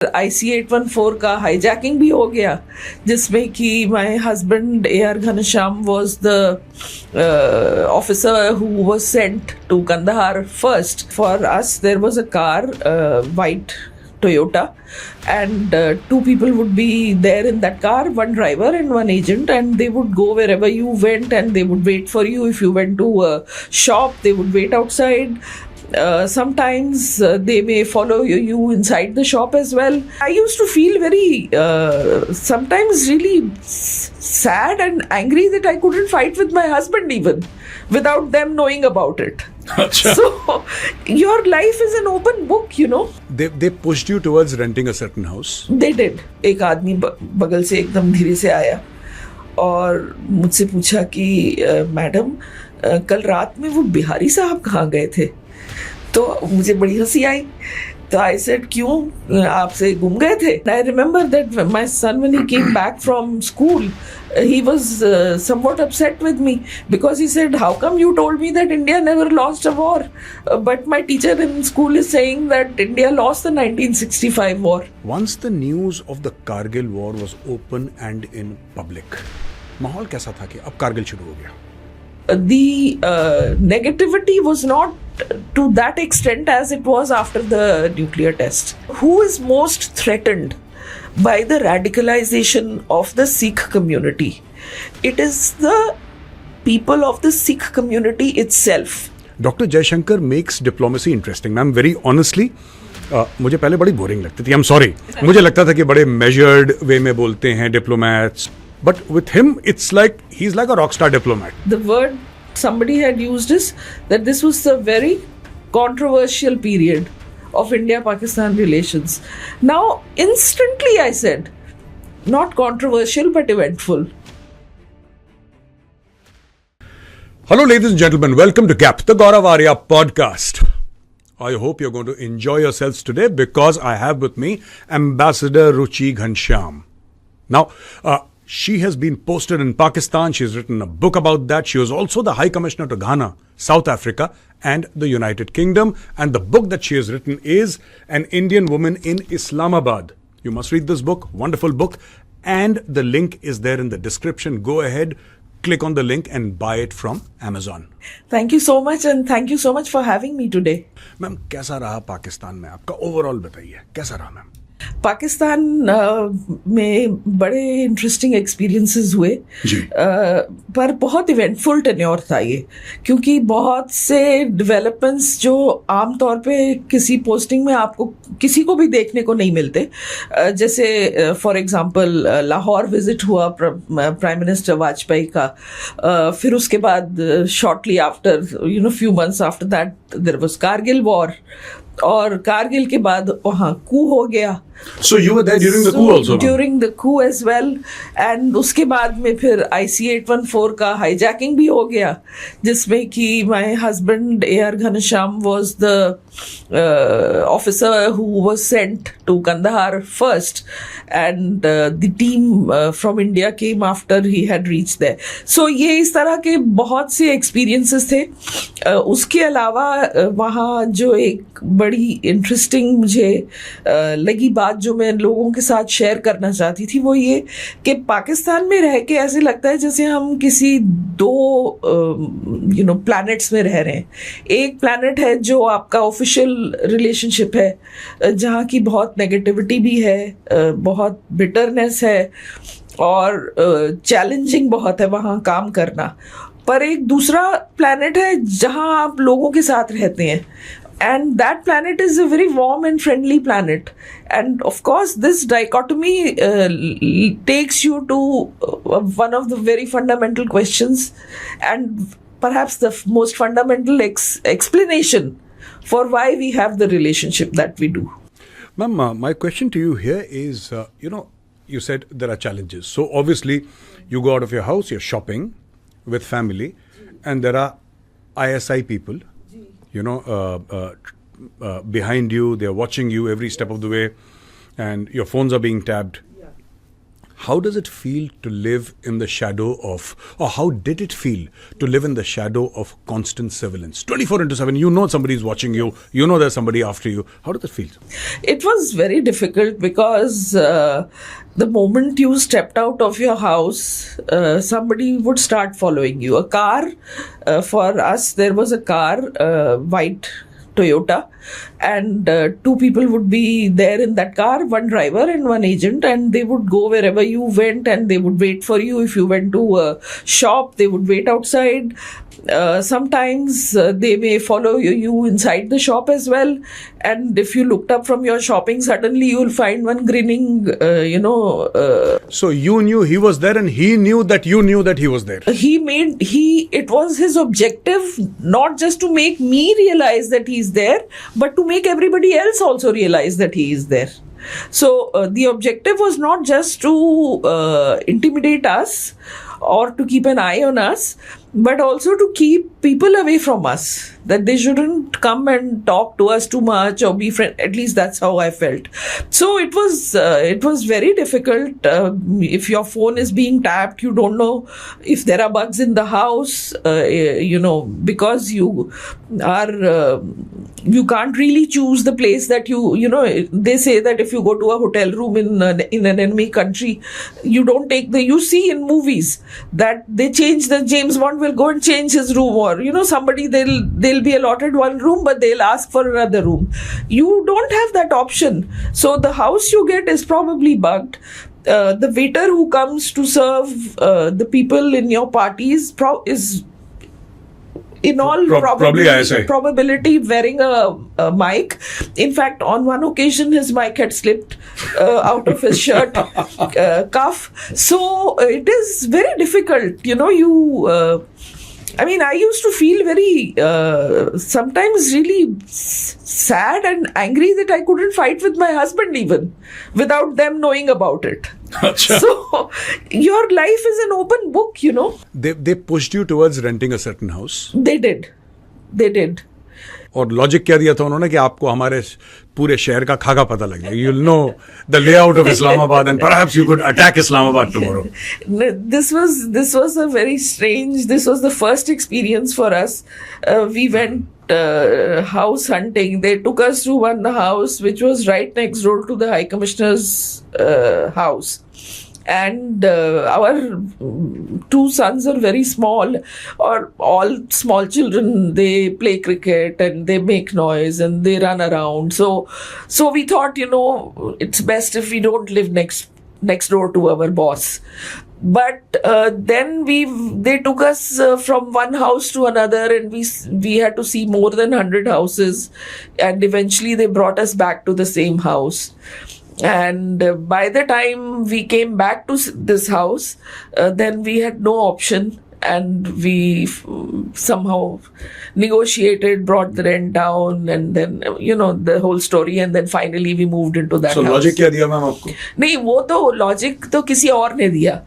IC 814 का hijacking भी हो गया, जिसमें कि my husband AR Ghanashyam was the officer who was sent to Kandahar first. For us, there was a car, white Toyota, and two people would be there in that car, one driver and one agent, and they would go wherever you went and they would wait for you. If you went to a shop, they would wait outside. Sometimes they may follow you inside the shop as well. I used to feel very, sometimes really sad and angry that I couldn't fight with my husband even without them knowing about it. So your life is an open book, you know. They pushed you towards renting a certain house. They did. एक आदमी बगल से एकदम धीरे से आया और मुझसे पूछा कि मैडम कल रात में वो बिहारी साहब कहाँ गए थे? तो मुझे बड़ी हंसी आई. तो I said, क्यों आपसे गुम गए थे? I remember that my son, when he came back from school, he was somewhat upset with me because he said, how come you told me that India never lost a war? But my teacher in school is saying that India lost the 1965 war. Once the news of the Kargil war was open and in public, माहौल कैसा था कि अब कारगिल शुरू हो गया? The negativity was not to that extent as it was after the nuclear test. Who is most threatened by the radicalization of the Sikh community? It is the people of the Sikh community itself. Dr. Jaishankar makes diplomacy interesting. Ma'am, very honestly, मुझे पहले बड़ी boring लगती थी. I'm sorry. मुझे लगता था कि बड़े measured way में बोलते हैं diplomats. But with him, it's like he's like a rock star diplomat. The word somebody had used is that this was a very controversial period of India-Pakistan relations. Now, instantly I said, not controversial but eventful. Hello, ladies and gentlemen. Welcome to Gap, the Gaurav Arya podcast. I hope you're going to enjoy yourselves today because I have with me Ambassador Ruchi Ghanashyam. Now, she has been posted in Pakistan. She has written a book about that. She was also the High Commissioner to Ghana, South Africa, and the United Kingdom. And the book that she has written is An Indian Woman in Islamabad. You must read this book. Wonderful book. And the link is there in the description. Go ahead, click on the link and buy it from Amazon. Thank you so much, and thank you so much for having me today. Ma'am, कैसा रहा पाकिस्तान में आपका overall बताइए कैसा रहा ma'am? Pakistan में बड़े interesting experiences हुए पर बहुत इवेंटफुल टेन्योर था ये, क्योंकि बहुत से डेवलपमेंट्स जो आमतौर पे किसी पोस्टिंग में आपको किसी को भी देखने को नहीं मिलते, जैसे फॉर एग्जांपल लाहौर विजिट हुआ प्राइम मिनिस्टर वाजपेयी का, फिर उसके बाद shortly after few months after that there was Kargil war, और कारगिल के बाद वहाँ कू हो गया. So you were there during the coup also? During the coup as well. And उसके बाद में फिर IC 814 का हाईजैकिंग भी हो गया, जिसमें कि my husband AR Ghanashyam was the officer who was sent to Kandahar first, and the team from India came after he had reached there. So ये इस तरह के बहुत से experiences थे. उसके अलावा वहाँ जो एक बड़ी इंटरेस्टिंग मुझे लगी बात जो मैं लोगों के साथ शेयर करना चाहती थी, वो ये कि पाकिस्तान में रह के ऐसे लगता है जैसे हम किसी दो प्लैनेट्स में रह रहे हैं. एक प्लैनेट है जो आपका ऑफिशियल रिलेशनशिप है, जहाँ की बहुत नेगेटिविटी भी है, बहुत बिटरनेस है और चैलेंजिंग बहुत है वहाँ काम करना. पर एक दूसरा प्लैनेट है जहाँ आप लोगों के साथ रहते हैं. And that planet is a very warm and friendly planet. And of course, this dichotomy takes you to one of the very fundamental questions, and perhaps the most fundamental explanation for why we have the relationship that we do. Ma'am, my question to you here is, you said there are challenges. So obviously, you go out of your house, you're shopping with family, and there are ISI people. Behind you, they're watching you every step of the way, and your phones are being tapped. Yeah. How does it feel to live in the shadow of, or how did it feel to live in the shadow of constant surveillance? 24/7, you know somebody is watching you, you know there's somebody after you. How does it feel? It was very difficult because the moment you stepped out of your house, somebody would start following you. A car, for us, there was a car, white Toyota, and two people would be there in that car, one driver and one agent, and they would go wherever you went and they would wait for you. If you went to a shop, they would wait outside. Sometimes they may follow you inside the shop as well, and if you looked up from your shopping, suddenly you'll find one grinning, So you knew he was there and he knew that you knew that he was there. It was his objective not just to make me realize that he's there, but to make everybody else also realize that he is there. So the objective was not just to intimidate us or to keep an eye on us, but also to keep people away from us, that they shouldn't come and talk to us too much or be friends. At least that's how I felt. So it was very difficult. If your phone is being tapped, you don't know if there are bugs in the house, because you are you can't really choose the place that they say that if you go to a hotel room in an enemy country, you don't take you see in movies that they change, the James Bond will go and change his room, or somebody they'll be allotted one room but they'll ask for another room. You don't have that option. So the house you get is probably bugged. The waiter who comes to serve the people in your parties is in all probability wearing a mic. In fact, on one occasion his mic had slipped out of his shirt cuff. So it is very difficult. I used to feel very sometimes really sad and angry that I couldn't fight with my husband even without them knowing about it. So your life is an open book, They pushed you towards renting a certain house. They did. और logic क्या दिया था उन्होंने कि आपको हमारे पूरे शहर का खाका पता लग जाए. You'll know the layout of Islamabad and perhaps you could attack Islamabad tomorrow. This was a very strange. This was the first experience for us. We went house hunting. They took us to one house which was right next door to the High Commissioner's house. And our two sons are very small, or all small children. They play cricket and they make noise and they run around. So we thought, it's best if we don't live next door to our boss. But then they took us from one house to another, and we had to see more than 100 houses, and eventually they brought us back to the same house. And by the time we came back to this house, then we had no option, and we somehow negotiated, brought the rent down, and then the whole story, and then finally we moved into that house. So logic क्या दिया ma'am आपको? नहीं, वो तो logic तो किसी और ने दिया.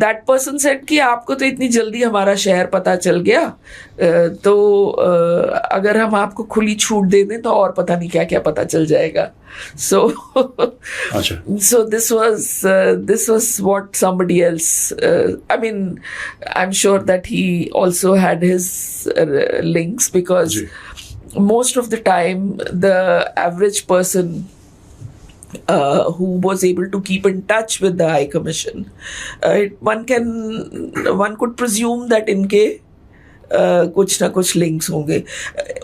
That person said कि आपको तो इतनी जल्दी हमारा शहर पता चल गया, तो अगर हम आपको खुली छूट दे दें तो और पता नहीं क्या क्या पता चल जाएगा. So this was what somebody else. I'm sure that he also had his links, because most of the time the average person who was able to keep in touch with the High Commission, one could presume that इनके कुछ ना कुछ links होंगे.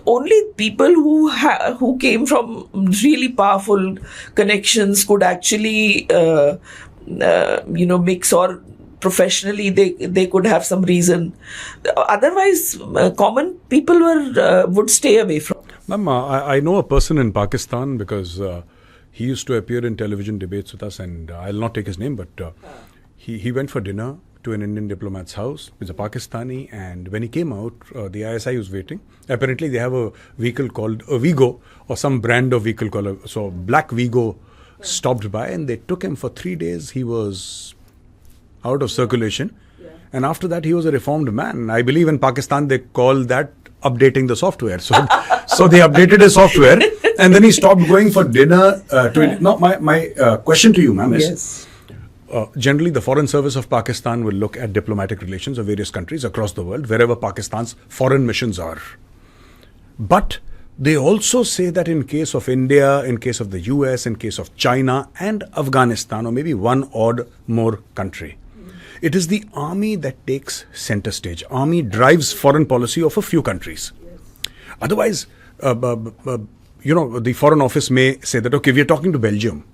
Only people who came from really powerful connections could actually mix, or professionally they could have some reason. Otherwise, common people would stay away from. Ma'am, I know a person in Pakistan, because he used to appear in television debates with us, and I'll not take his name, but he went for dinner to an Indian diplomat's house. He's a Pakistani, and when he came out, the ISI was waiting. Apparently, they have a vehicle called a Vigo, or some brand of vehicle called so Black Vigo stopped by, and they took him for 3 days. He was out of circulation, and after that, he was a reformed man. I believe in Pakistan they call that updating the software. So they updated his software, and then he stopped going for dinner. Now, my question to you, ma'am, is. Yes. generally, the Foreign Service of Pakistan will look at diplomatic relations of various countries across the world, wherever Pakistan's foreign missions are. But they also say that in case of India, in case of the US, in case of China and Afghanistan, or maybe one odd more country, it is the army that takes center stage. Army drives foreign policy of a few countries. Otherwise, the Foreign Office may say that, okay, we are talking to Belgium,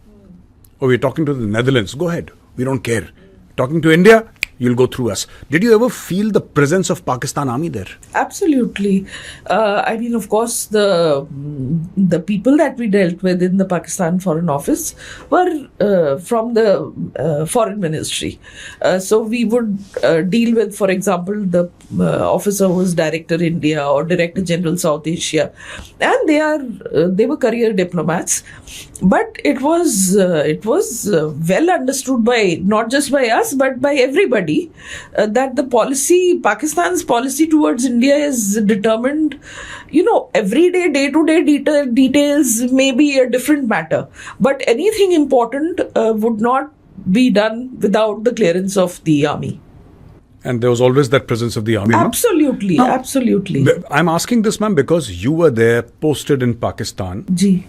or we're talking to the Netherlands. Go ahead. We don't care. Talking to India, you'll go through us. Did you ever feel the presence of Pakistan Army there? Absolutely. Of course, the people that we dealt with in the Pakistan Foreign Office were from the Foreign Ministry. So we would deal with, for example, the officer who was Director India or Director General South Asia, and they were career diplomats. But it was well understood by not just by us but by everybody that the policy, Pakistan's policy towards India is determined. Everyday, day-to-day details may be a different matter, but anything important would not be done without the clearance of the army. And there was always that presence of the army. Absolutely, absolutely. I'm asking this, ma'am, because you were there, posted in Pakistan. Ji.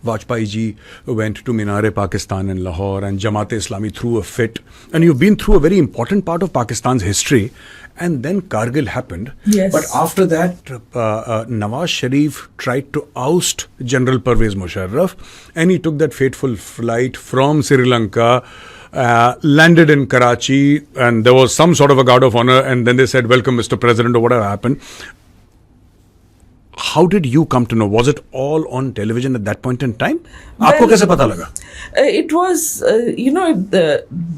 Vajpayee ji went to Minar-e-Pakistan in Lahore, and Jamaat-e-Islami threw a fit. And you've been through a very important part of Pakistan's history. And then Kargil happened. Yes. But after that, Nawaz Sharif tried to oust General Pervez Musharraf, and he took that fateful flight from Sri Lanka, landed in Karachi, and there was some sort of a guard of honor, and then they said, "Welcome, Mr. President," or whatever happened. How did you come to know? Was it all on television at that point in time? Aapko kaise pata laga? It was,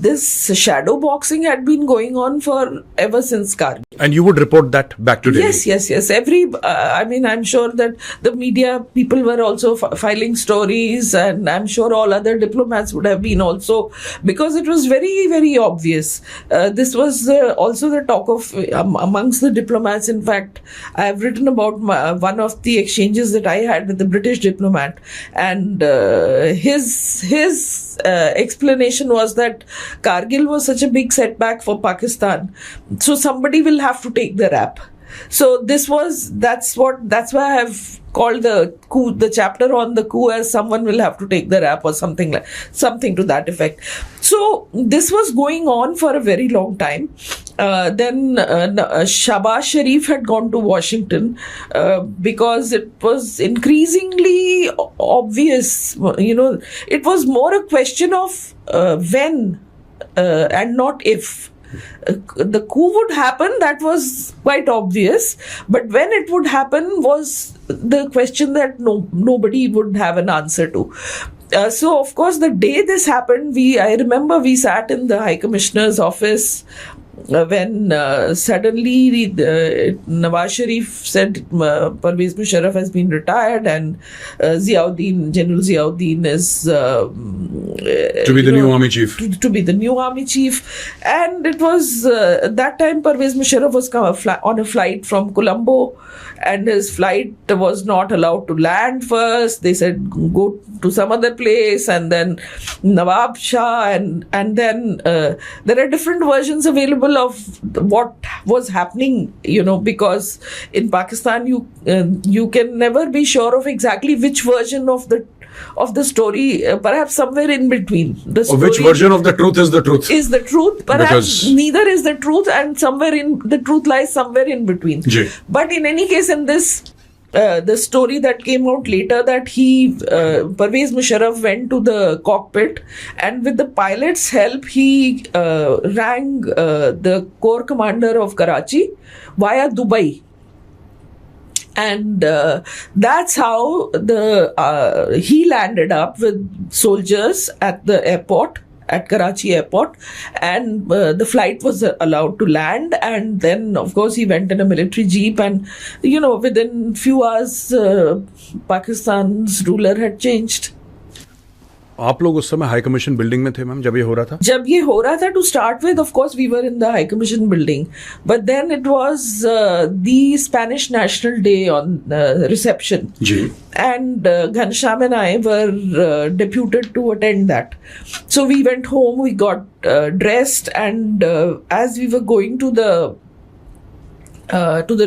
this shadow boxing had been going on for ever since Kargil. And you would report that back to Delhi? Yes. I'm sure that the media people were also filing stories, and I'm sure all other diplomats would have been also, because it was very, very obvious. This was also the talk of amongst the diplomats. In fact, I have written about one of the exchanges that I had with the British diplomat, and his explanation was that Kargil was such a big setback for Pakistan, so somebody will have to take the rap. So that's why I have called the coup, the chapter on the coup, as someone will have to take the rap or something to that effect. So this was going on for a very long time. Then Shahbaz Sharif had gone to Washington because it was increasingly obvious. It was more a question of when and not if. The coup would happen, that was quite obvious, but when it would happen was the question that nobody would have an answer to. So of course, the day this happened, I remember we sat in the High Commissioner's office when suddenly Nawaz Sharif said Pervez Musharraf has been retired, and General Ziauddin is to be the new army chief. To be the new army chief. And it was at that time Pervez Musharraf was on a flight from Colombo, and his flight was not allowed to land first. They said go to some other place, and then Nawab Shah, and then there are different versions available of what was happening, because in Pakistan you can never be sure of exactly which version of the story, perhaps somewhere in between. Which version of the truth is the truth? Is the truth. Perhaps neither is the truth, and the truth lies somewhere in between. But in any case, in this, the story that came out later, that Pervez Musharraf went to the cockpit, and with the pilot's help, he rang the Corps Commander of Karachi via Dubai. And that's how he landed up with soldiers at the airport, at Karachi airport, and the flight was allowed to land. And then, of course, he went in a military jeep, and within few hours, Pakistan's ruler had changed. आप लोग उस समय high commission building में थे ma'am जब ये हो रहा था? जब ये हो रहा था, to start with, of course we were in the high commission building, but then it was the Spanish national day on reception जी, and Ghanashyam and I were deputed to attend that. So we went home, we got dressed, and as we were going to the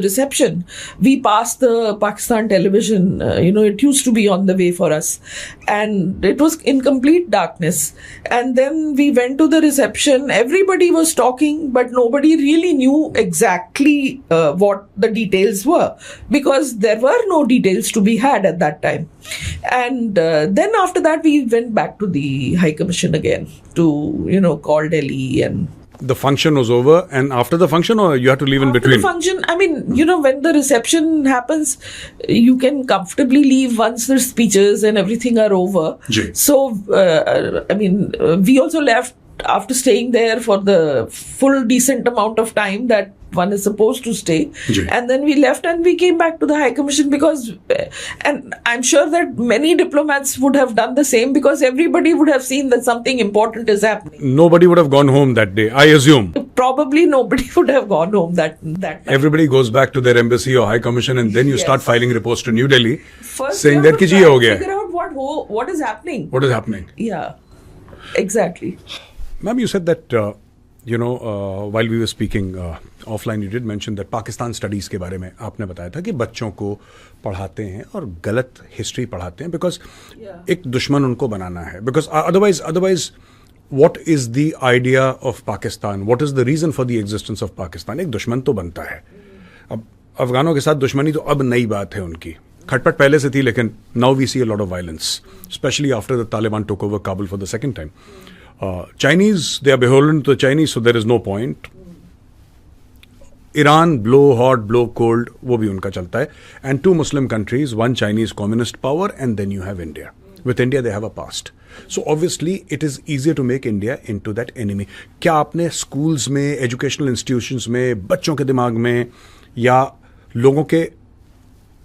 reception, we passed the Pakistan television. It used to be on the way for us, and it was in complete darkness. And then we went to the reception. Everybody was talking, but nobody really knew exactly what the details were, because there were no details to be had at that time. And then after that, we went back to the High Commission again to call Delhi. And the function was over, and after the function, or you had to leave in between? The function, I mean, when the reception happens, you can comfortably leave once the speeches and everything are over. Ji. So, we also left after staying there for the full decent amount of time that one is supposed to stay. Ji. And then we left and we came back to the High Commission, because, and I'm sure that many diplomats would have done the same, because everybody would have seen that something important is happening. Nobody would have gone home that day, I assume. Probably nobody would have gone home that night. Everybody goes back to their embassy or High Commission, and then you Yes. start filing reports to New Delhi, First saying we that have to ki ji ye try ho and gaya. figure out what is happening. What is happening? Yeah, exactly. Ma'am, you said that while we were speaking offline, you did mention that Pakistan studies के बारे में आपने बताया था कि बच्चों को पढ़ाते हैं और गलत हिस्ट्री पढ़ाते हैं, because एक दुश्मन उनको बनाना है, because otherwise what is the idea of Pakistan? What is the reason for the existence of Pakistan? एक दुश्मन तो बनता है. अब अफगानों के साथ दुश्मनी तो अब नई बात है उनकी, खटपट पहले से थी, लेकिन now we see a lot of violence, especially after the Taliban took over Kabul for the second time. Chinese, they are beholden to the Chinese, so there is no point. Iran, blow hot, blow cold, वो भी उनका चलता है. And two Muslim countries, one Chinese communist power, and then you have India. With India, they have a past. So obviously, it is easier to make India into that enemy. क्या आपने schools में, educational institutions में, बच्चों के दिमाग में, या लोगों के,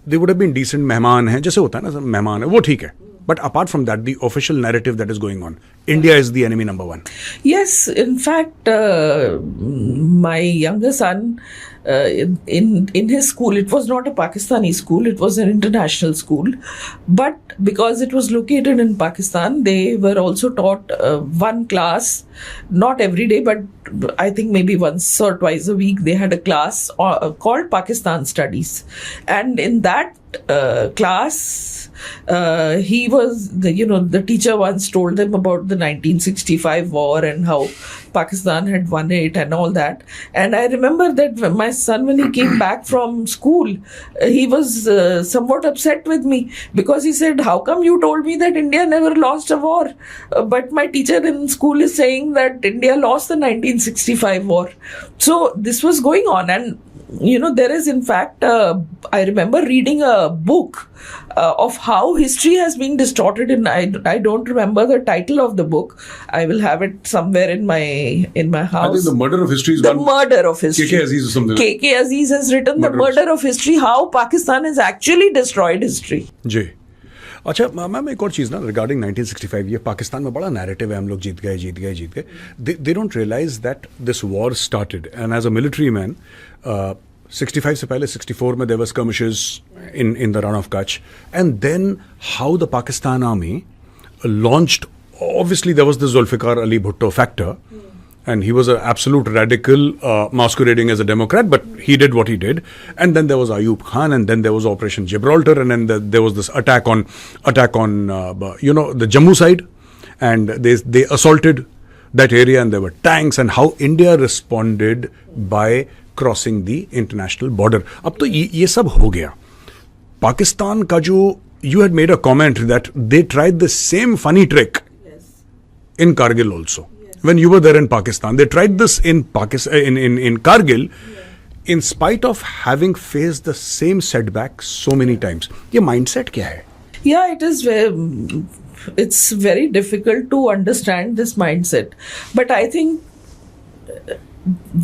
they would have been decent मेहमान हैं, जैसे होता है ना, मेहमान है, वो ठीक है. But apart from that, the official narrative that is going on, India is the enemy number one. Yes, in fact, my younger son, in his school, it was not a Pakistani school, it was an international school. But because it was located in Pakistan, they were also taught one class, not every day, but I think maybe once or twice a week, they had a class called Pakistan Studies. And in that class, he was the teacher once told them about the 1965 war and how Pakistan had won it and all that. And I remember that my son, when he came back from school, he was somewhat upset with me, because he said, how come you told me that India never lost a war, but my teacher in school is saying that India lost the 1965 war. So this was going on, and there is, in fact, I remember reading a book of how history has been distorted. I don't remember the title of the book. I will have it somewhere in my house. I think The Murder of History is The Murder of History. KK Aziz or something. KK Aziz has written The Murder of History, how Pakistan has actually destroyed history. जी. अच्छा ma'am, एक और चीज़ ना regarding 1965, ये पाकिस्तान में बड़ा narrative है, हम लोग जीत गए. They don't realize that this war started, and as a military man, 65 से पहले 64 में there were skirmishes in the run of Kutch, and then how the Pakistan army launched. Obviously there was the Zulfikar Ali Bhutto factor, and he was an absolute radical masquerading as a Democrat, but he did what he did. And then there was Ayub Khan, and then there was Operation Gibraltar, and then there was this attack on the Jammu side, and they assaulted that area, and there were tanks, and how India responded by crossing the international border. अब तो ये सब हो गया. पाकिस्तान का जो, you had made a comment that they tried the same funny trick in Kargil also. When you were there in Pakistan, they tried this in Kargil, in spite of having faced the same setback so many times. ये mindset क्या है? Yeah, it's very difficult to understand this mindset. But I think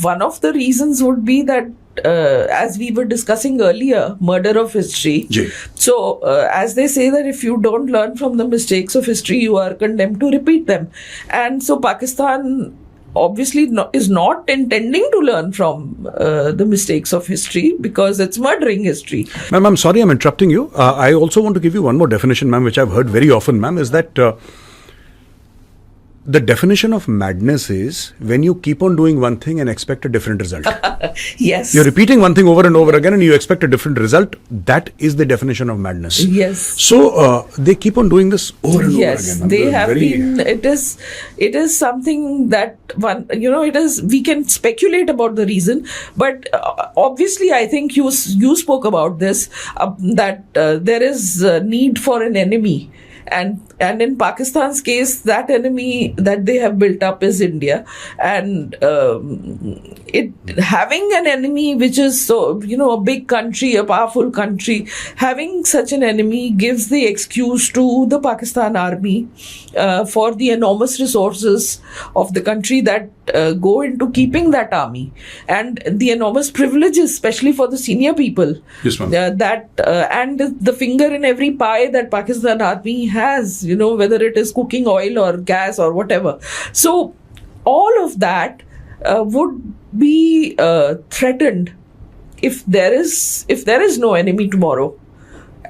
one of the reasons would be that as we were discussing earlier, murder of history. Ji. So, as they say that if you don't learn from the mistakes of history, you are condemned to repeat them. And so Pakistan obviously is not intending to learn from the mistakes of history because it's murdering history. Ma'am, I'm sorry I'm interrupting you. I also want to give you one more definition, ma'am, which I've heard very often, ma'am, is that the definition of madness is when you keep on doing one thing and expect a different result. Yes. You're repeating one thing over and over again and you expect a different result. That is the definition of madness. Yes. So they keep on doing this over and over again. Yes, they have been. It is something that it is. We can speculate about the reason, but obviously, I think you spoke about this that there is a need for an enemy. And in Pakistan's case, that enemy that they have built up is India, and having an enemy which is a big country, a powerful country, having such an enemy gives the excuse to the Pakistan army for the enormous resources of the country that go into keeping that army, and the enormous privileges, especially for the senior people. Yes, ma'am. And the finger in every pie that Pakistan army has, whether it is cooking oil or gas or whatever. So all of that would be threatened if there is no enemy tomorrow,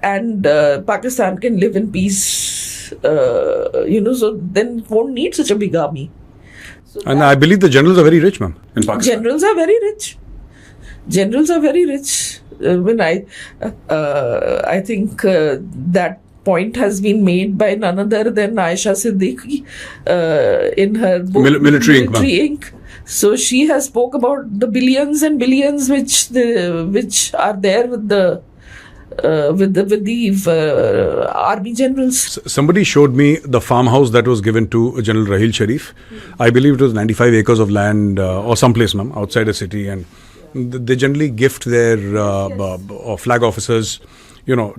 and Pakistan can live in peace. So then it won't need such a big army. So and I believe the generals are very rich, ma'am, in Pakistan. Generals are very rich. When I think that point has been made by none other than Aisha Siddiqui in her book Military Inc. So she has spoke about the billions and billions which are there with the army generals. Somebody showed me the farmhouse that was given to General Rahil Sharif. I believe it was 95 acres of land or someplace, ma'am, outside a city, and they generally gift their flag officers,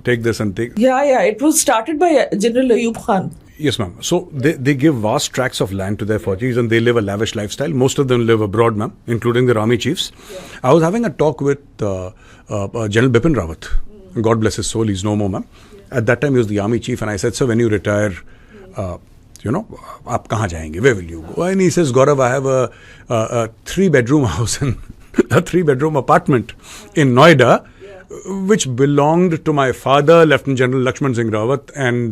take this and take. Yeah. It was started by General Ayub Khan. Yes, ma'am. So they give vast tracts of land to their Faujis and they live a lavish lifestyle. Most of them live abroad, ma'am, including their army chiefs. Yeah. I was having a talk with General Bipin Rawat. God bless his soul, he's no more, ma'am. Yeah. At that time, he was the army chief, and I said, sir, when you retire, aap kahan jayenge? Where will you go? And he says, Gaurav, I have a 3-bedroom house and a 3-bedroom apartment in Noida, which belonged to my father, Lieutenant General Lakshman Singh Rawat, and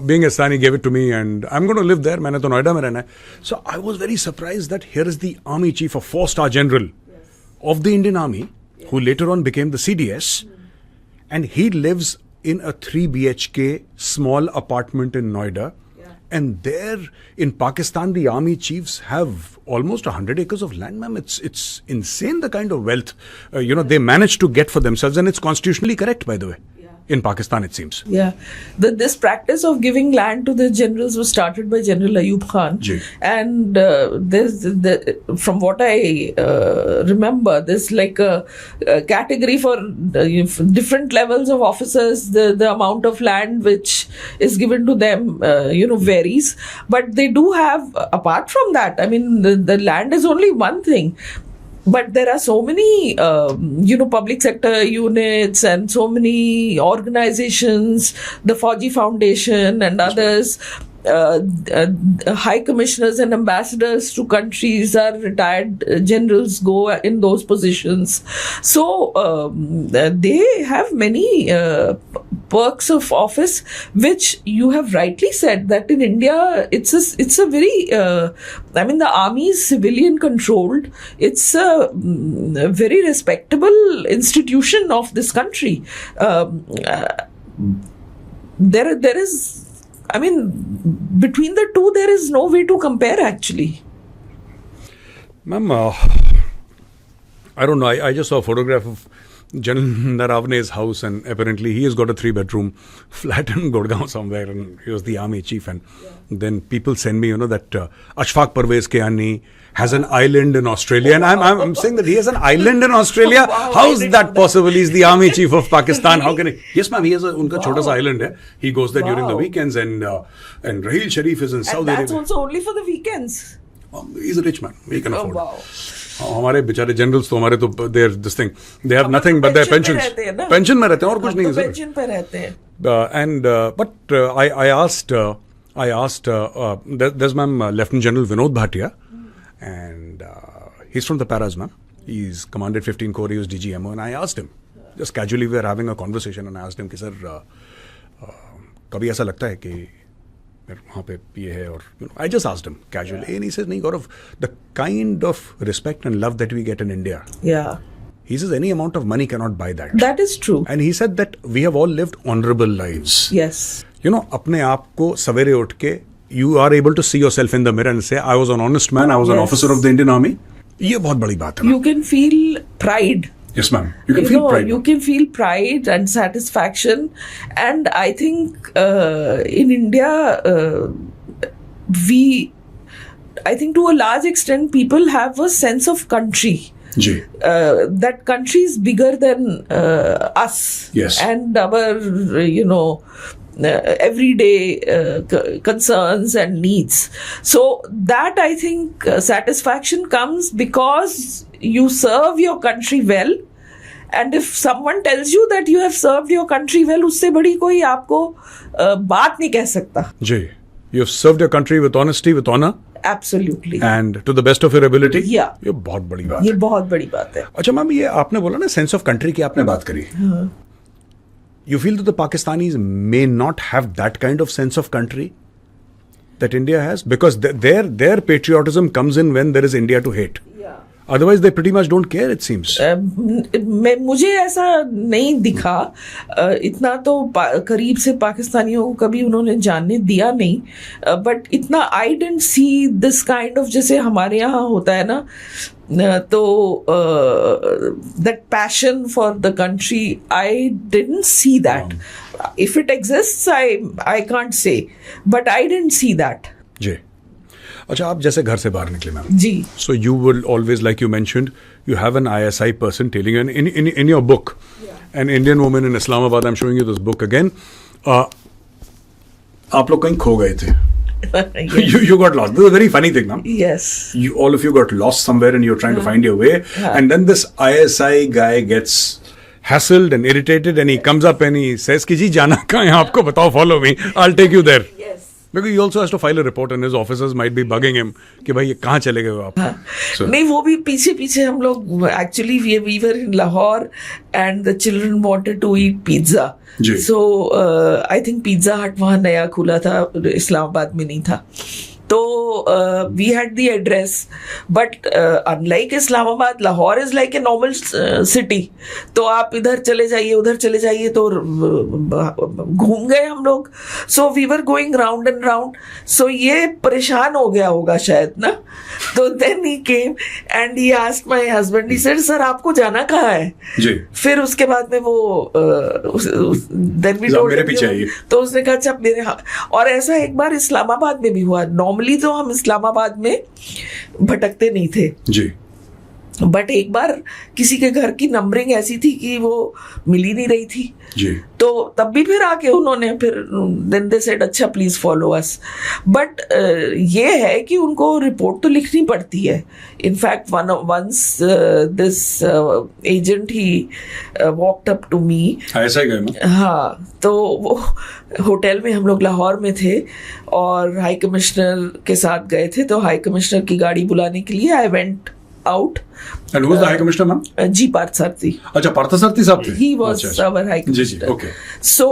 being a son, he gave it to me, and I'm going to live there. Maine to Noida mein rehna hai. So I was very surprised that here is the army chief, a 4-star general of the Indian Army, who later on became the CDS, and he lives in a 3 BHK small apartment in Noida. And there in Pakistan, the army chiefs have almost 100 acres of land, ma'am. It's insane the kind of wealth they manage to get for themselves, and it's constitutionally correct, by the way. In Pakistan, it seems. Yeah. This practice of giving land to the generals was started by General Ayub Khan. Ji. And from what I remember, there's like a category for different levels of officers. The amount of land which is given to them, varies. But they do have, apart from that, I mean, the land is only one thing. But there are so many, public sector units and so many organizations, the Fauji Foundation and others, high commissioners and ambassadors to countries are retired generals go in those positions. So they have many perks of office, which you have rightly said that in India it's a very the army is civilian controlled. It's a very respectable institution of this country. There is, between the two, there is no way to compare, actually. Ma'am, I don't know. I just saw a photograph of General Naravne's house, and apparently he has got a 3-bedroom flat in Gurgaon somewhere, and he was the army chief. And then people send me, that Ashfaq Pervez Keani has an island in Australia, and I'm saying that he has an island in Australia. Wow, how is that possible? He's the army chief of Pakistan. How can he? Yes, ma'am. He has unka chota sa island hai. He goes there during the weekends, and Rahil Sharif is in Saudi Arabia. And that's also only for the weekends. He's a rich man. He can afford. Wow. हमारे बेचारे generals तो हमारे तो there this thing they have nothing but their pensions, pension में रहते हैं और कुछ नहीं है सर, पेंशन पे रहते हैं. And but I asked there's ma'am Lieutenant General Vinod Bhatia and he's from the Paras ma'am, he's commanded 15 Corps, he was DGMO, and I asked him just casually, we were having a conversation and I asked him कि sir कभी ऐसा लगता है कि वहाँ पे ये है, और I just asked him casually and he says नहीं Gaurav, the kind of respect and love that we get in India, Yeah, he says any amount of money cannot buy that. that is true. And he said that we have all lived honorable lives. Yes. You know, अपने आप को सवेरे उठ के you are able to see yourself in the mirror and say I was an honest man, I was an Yes. officer of the Indian Army. ये बहुत बड़ी बात है. You can feel pride. Yes ma'am, you can feel pride. You can feel pride and satisfaction, and I think in India I think to a large extent people have a sense of country. Ji. That country is bigger than us. Yes. And our everyday concerns and needs. So that I think satisfaction comes because you serve your country well. And if someone tells you that you have served your country well, उससे बड़ी कोई आपको बात नहीं कह सकता. जी. You have served your country with honesty, with honor. Absolutely. And to the best of your ability. Yeah. ये बहुत बड़ी बात ये है. बहुत बड़ी बात है. अच्छा मैम, ये आपने बोला ना सेंस ऑफ कंट्री की आपने बात करी. You feel that the Pakistanis may not have that kind of sense of country that India has, because their patriotism comes in when there is India to hate. Yeah. Otherwise they pretty much don't care, it seems. मुझे ऐसा नहीं दिखा. इतना तो करीब से पाकिस्तानियों को कभी उन्होंने जानने दिया नहीं. बट इतना I didn't see this kind of, जैसे हमारे यहाँ होता है ना, तो that passion for the country, I didn't see that. If it exists I can't say, but I didn't see that. जी. अच्छा, आप जैसे घर से बाहर निकले मैम, जी, so you will always, like you mentioned, you have an ISI person telling you, and in your book, an Indian woman in Islamabad, I'm showing you this book again, आप लोग कहीं खो गए थे. Yes. You got lost. This is a very funny thing, ma'am. Yes. All of you got lost somewhere and you're trying to find your way, and then this ISI guy gets hassled and irritated and he comes up and he says कि जी जाना कहाँ है आपको बताओ, follow me, I'll take you there. Yes. Because he also has to file a report and his officers might be bugging him कि भाई ये कहाँ चले गए हो आप. So, नहीं, वो भी पीछे पीछे हम लोग, actually we were in Lahore and the children wanted to eat pizza. जी. So I think Pizza Hut वहाँ नया खुला था, इस्लामाबाद में नहीं था. तो we had the address, but unlike Islamabad, Lahore is like a normal city. तो आप इधर चले जाइए उधर चले जाइए, तो घूम गए हम लोग. So we were going round and round. So ये परेशान हो गया होगा शायद ना. तो then he came and he asked my husband, he said, sir आपको जाना कहाँ है. जी. फिर उसके बाद में वो then we told मेरे him, पीछे आइए. तो उसने कहा अच्छा मेरे. और ऐसा एक बार इस्लामाबाद में भी हुआ. नॉर्मली तो हम इस्लामाबाद में भटकते नहीं थे जी, बट एक बार किसी के घर की नंबरिंग ऐसी थी कि वो मिल ही नहीं रही थी जी. तो तब भी फिर आके उन्होंने फिर देन दे सेड अच्छा प्लीज फॉलो अस. बट ये है कि उनको रिपोर्ट तो लिखनी पड़ती है. In fact once this agent he walked up to me. ऐसा ही गए. हाँ, तो वो होटल में हम लोग लाहौर में थे और हाई कमिश्नर के साथ गए थे. तो हाई कमिश्नर की गाड़ी बुलाने के लिए I went out. And who was the High Commissioner, ma'am? G. Parthasarthi. अच्छा, Parthasarthi साहब थे. He was our High Commissioner. Ji, okay. So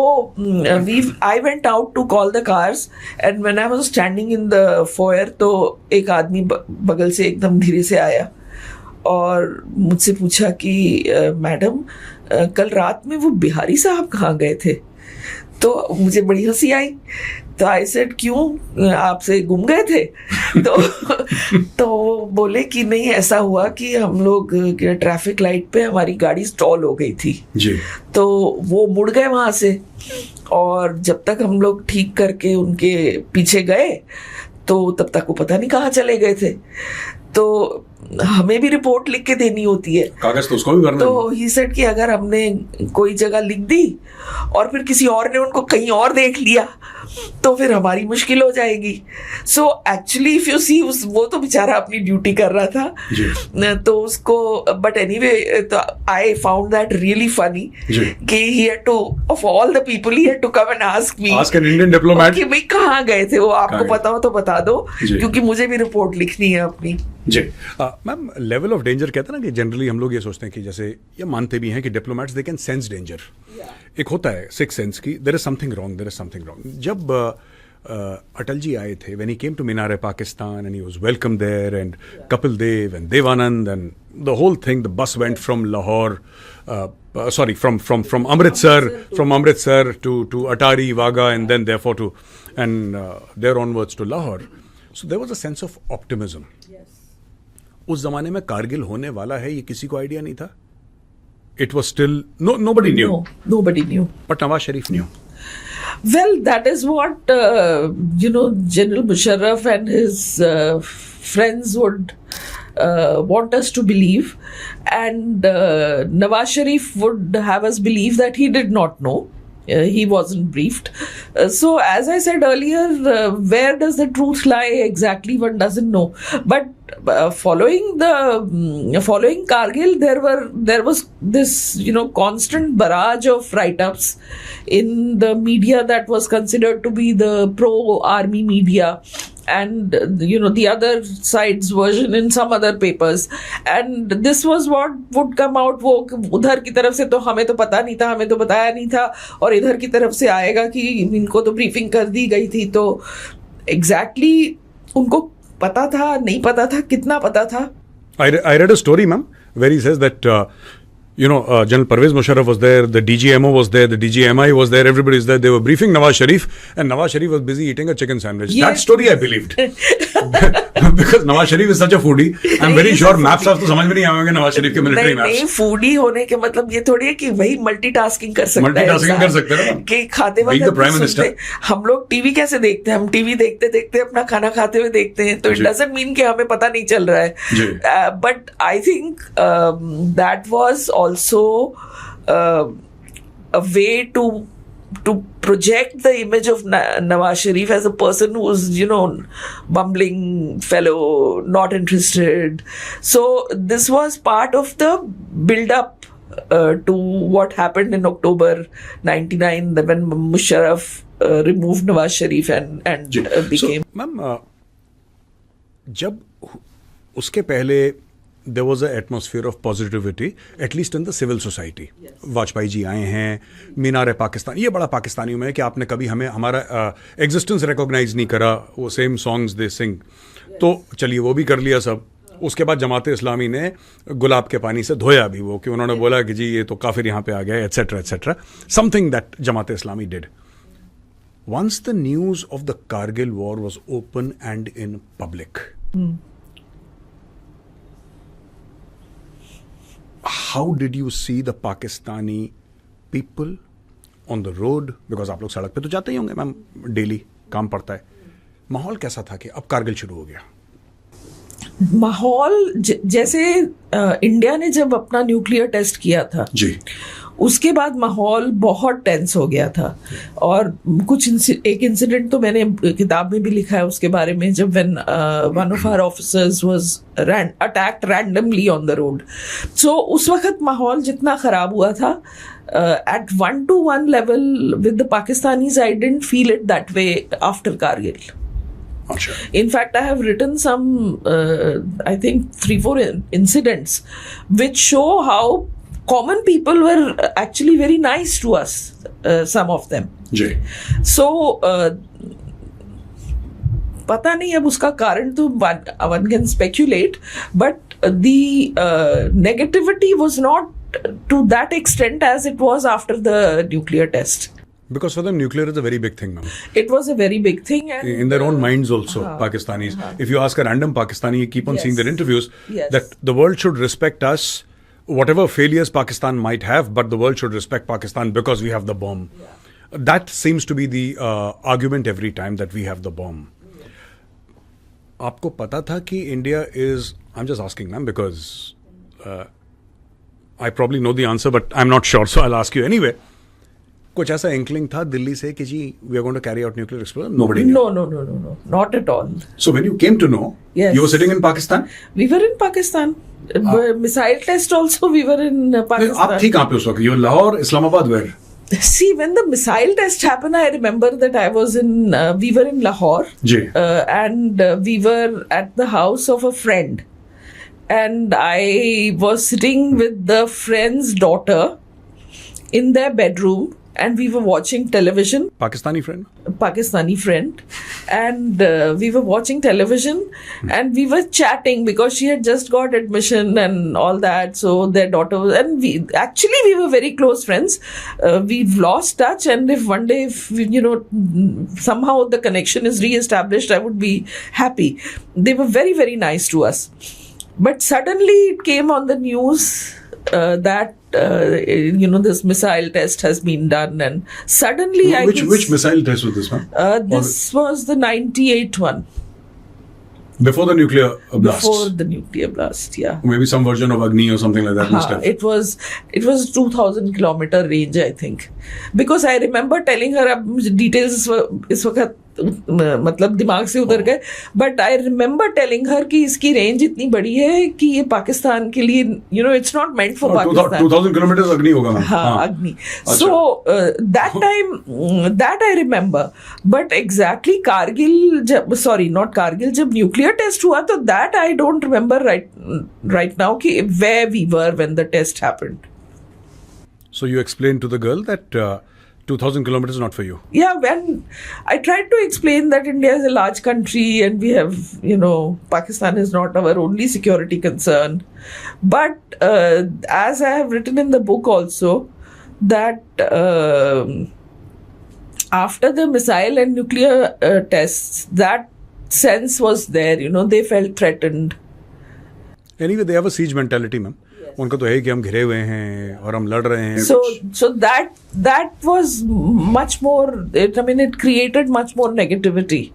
I went out to call the cars, and when I was standing in the foyer, तो एक आदमी बगल से एकदम धीरे से आया और मुझसे पूछा कि मैडम कल रात में वो बिहारी साहब कहाँ गए थे. तो मुझे बड़ी हंसी आई. तो आई सेड क्यों, आपसे गुम गए थे. तो वो बोले कि नहीं, ऐसा हुआ कि हम लोग ट्रैफिक लाइट पे हमारी गाड़ी स्टॉल हो गई थी जी. तो वो मुड़ गए वहां से, और जब तक हम लोग ठीक करके उनके पीछे गए तो तब तक वो पता नहीं कहाँ चले गए थे. तो हमें भी रिपोर्ट लिख के देनी होती है, कागज तो उसको भी भरना तो ही सेड कि अगर हमने कोई जगह लिख दी और फिर किसी और ने उनको कहीं और देख लिया तो फिर हमारी मुश्किल हो जाएगी. So actually if you see, वो तो बेचारा अपनी ड्यूटी कर रहा था, तो उसको, बट एनीवे, तो I found that really funny कि he had to, of all the people, he had to come and ask me, ask an Indian diplomat कि भाई कहाँ गए थे वो, आपको पता हो तो बता दो, क्योंकि मुझे भी रिपोर्ट लिखनी है अपनी. जी मैम, लेवल ऑफ डेंजर कहते हैं ना कि जनरली हम लोग ये सोचते हैं कि जैसे ये मानते भी हैं कि diplomats they can sense danger. एक होता है सिक्स सेंस की, there is something wrong, there is something wrong. जब अटल जी आए थे, when he came to Minar Pakistan and he was welcome there, and Kapil Dev and Devanand and the whole thing, the bus went from Lahore, sorry, from Amritsar to Atari, Wagah, and then therefore to, and there onwards to Lahore. So there was a sense of optimism. उस जमाने में कारगिल होने वाला है ये किसी को idea नहीं था. It was still nobody knew. No, nobody knew. But Nawaz Sharif knew. Well, that is what General Musharraf and his friends would want us to believe, and Nawaz Sharif would have us believe that he did not know. He wasn't briefed. So as I said earlier, where does the truth lie exactly, one doesn't know. But following Kargil, there was this constant barrage of write-ups in the media that was considered to be the pro-army media, and the other side's version in some other papers, and this was what would come out. वो उधर की तरफ से तो हमें तो पता नहीं था, हमें तो बताया नहीं था, और इधर की तरफ से आएगा कि इनको तो ब्रीफिंग कर दी गई थी. तो एग्जैक्टली उनको पता था, नहीं पता था, कितना पता था? I read a story, ma'am, where he says that General Pervez Musharraf was there, the DGMO was there, the DGMI was there, everybody is there. They were briefing Nawaz Sharif, and Nawaz Sharif was busy eating a chicken sandwich. Yes. That story I believed. Because Nawaz Sharif is such a foodie. I'm very sure maps आप तो समझ में नहीं आएंगे Nawaz Sharif के military maps. नहीं, foodie होने के मतलब ये थोड़ी है कि वही मल्टीटास्किंग कर सकता है. मल्टीटास्किंग कर सकते हैं ना, कि खाते वक्त हम लोग टीवी कैसे देखते हैं, हम टीवी देखते देखते अपना खाना खाते हुए देखते हैं, तो इट डजंट मीन कि हमें पता नहीं चल रहा है. But I think that was also a way to project the image of Nawaz Sharif as a person who was, bumbling fellow, not interested. So this was part of the build-up to what happened in October 99, when Musharraf removed Nawaz Sharif and became. So, ma'am, जब उसके पहले there was an atmosphere of positivity, at least in the civil society. Vajpayee ji आए हैं, मीनार पाकिस्तान, ये बड़ा पाकिस्तानियों में है कि आपने कभी हमें हमारा एग्जिस्टेंस रिकॉग्नाइज नहीं करा, वो सेम सॉन्ग्स दे सिंग. तो चलिए वो भी कर लिया सब. उसके बाद जमात इस्लामी ने गुलाब के पानी से धोया भी वो, कि उन्होंने बोला कि जी ये तो काफिर यहाँ पे आ गया, etcetera etcetera. Something that Jamaat Islami did. Once the news of the Kargil war was open and in public, how did you see the Pakistani people on the road? Because आप लोग सड़क पे तो जाते ही होंगे मैम, डेली काम पड़ता है. माहौल कैसा था कि अब कारगिल शुरू हो गया? माहौल जैसे इंडिया ने जब अपना न्यूक्लियर टेस्ट किया था जी, उसके बाद माहौल बहुत टेंस हो गया था. और एक इंसिडेंट तो मैंने किताब में भी लिखा है उसके बारे में, जब when one of our officers was attacked randomly on the road. So उस वक्त माहौल जितना खराब हुआ था, at 1-to-1 level with the Pakistanis, I didn't feel it that way after Kargil. In fact, I have written some, I think 3-4 incidents which show how common people were actually very nice to us, some of them. So, पता नहीं अब उसका कारण तो one can speculate, but the negativity was not to that extent as it was after the nuclear test. Because for them, nuclear is a very big thing, ma'am. It was a very big thing. And in their own minds also, Pakistanis. If you ask a random Pakistani, you keep on seeing their interviews, that the world should respect us, whatever failures Pakistan might have, but the world should respect Pakistan because we have the bomb. That seems to be the argument every time, that we have the bomb. आपको पता था कि India is I'm just asking, ma'am, because I probably know the answer, but I'm not sure, so I'll ask you anyway. कुछ ऐसा inkling था दिल्ली से कि जी we are going to carry out nuclear explosion? Nobody knew. No, not at all. So when you came to know, yes, you were sitting in Pakistan? We were in Pakistan. Missile test also we were in Pakistan. आप थी कहाँ पे उस वक्त? You were Lahore, Islamabad, where? See, when the missile test happened, I remember that I was we were in Lahore. And we were at the house of a friend. And I was sitting with the friend's daughter in their bedroom. And we were watching television. Pakistani friend? Pakistani friend. And we were watching television and we were chatting because she had just got admission and all that. So their daughter was, and we were very close friends. We've lost touch, and if one day, somehow the connection is re-established, I would be happy. They were very, very nice to us. But suddenly it came on the news that this missile test has been done, and suddenly which missile test was this one? This was the 98 one. Before the nuclear blast? Before the nuclear blast, yeah. Maybe some version of Agni or something like that must have. It was 2,000 kilometer range, I think. Because I remember telling her, अब मुझे details इस वक्त मतलब दिमाग से उतर गए, but I remember telling her कि इसकी range इतनी बड़ी है कि ये पाकिस्तान के लिए, it's not meant for Pakistan. 2,000 kilometers Agni होगा मैम. हाँ, Agni. So that time, that I remember. But exactly Kargil, not Kargil, जब nuclear test हुआ, तो that I don't remember right now कि where we were when the test happened. So you explained to the girl that 2,000 kilometers is not for you. Yeah, when I tried to explain that India is a large country and we have, Pakistan is not our only security concern. But as I have written in the book also, that after the missile and nuclear tests, that sense was there, they felt threatened. Anyway, they have a siege mentality, ma'am. उनका तो है कि हम घिरे हुए हैं और हम लड़ रहे हैं. So that was much more. It created much more negativity.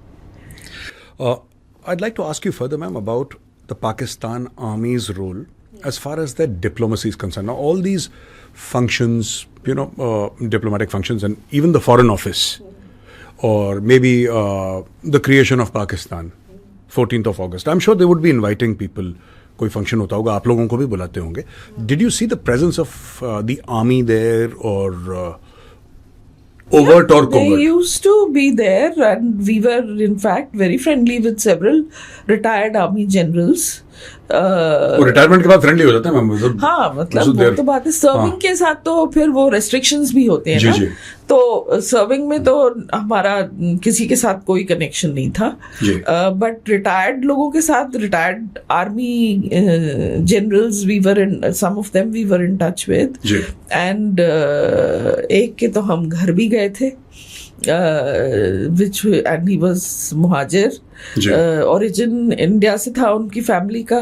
I'd like to ask you further, ma'am, about the Pakistan Army's role as far as their diplomacy is concerned. Now, all these functions, diplomatic functions, and even the Foreign Office, or maybe the creation of Pakistan, 14th of August. I'm sure they would be inviting people. कोई function होता होगा, आप लोगों को भी बुलाते होंगे. Did you see the presence of the army there, or overt or covert? They used to be there, and we were in fact very friendly with several retired army generals. Retirement के बाद friendly हो जाते हैं ma'am. हाँ, मतलब वो तो बात है. सर्विंग के साथ तो फिर वो रेस्ट्रिक्शंस भी होते हैं ना. तो सर्विंग में तो हमारा किसी के साथ कोई कनेक्शन नहीं था. बट रिटायर्ड लोगों के साथ, retired army generals, we were in, some of them we were in touch with. And एक के तो हम घर भी गए थे, and he was मुहाजिर, origin India से था उनकी फैमिली का.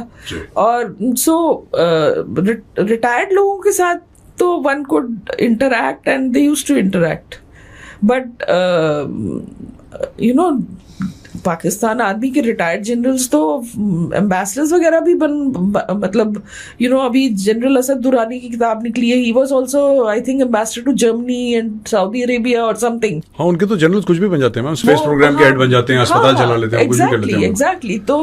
और सो रिटायर्ड लोगों के साथ तो one could interact, and they used to interact. But Pakistan army के रिटायर्ड जनरल्स तो एम्बेसडर्स वगैरह भी मतलब अभी जनरल असद दुरानी की किताब निकली है. He was also, I think, ambassador to Germany and Saudi Arabia और समथिंग. हाँ, उनके तो जनरल्स कुछ भी बन जाते हैं मैम. स्पेस प्रोग्राम के हेड बन जाते हैं, अस्पताल चला लेते हैं, कुछ भी कर लेते हैं. एग्जैक्टली. तो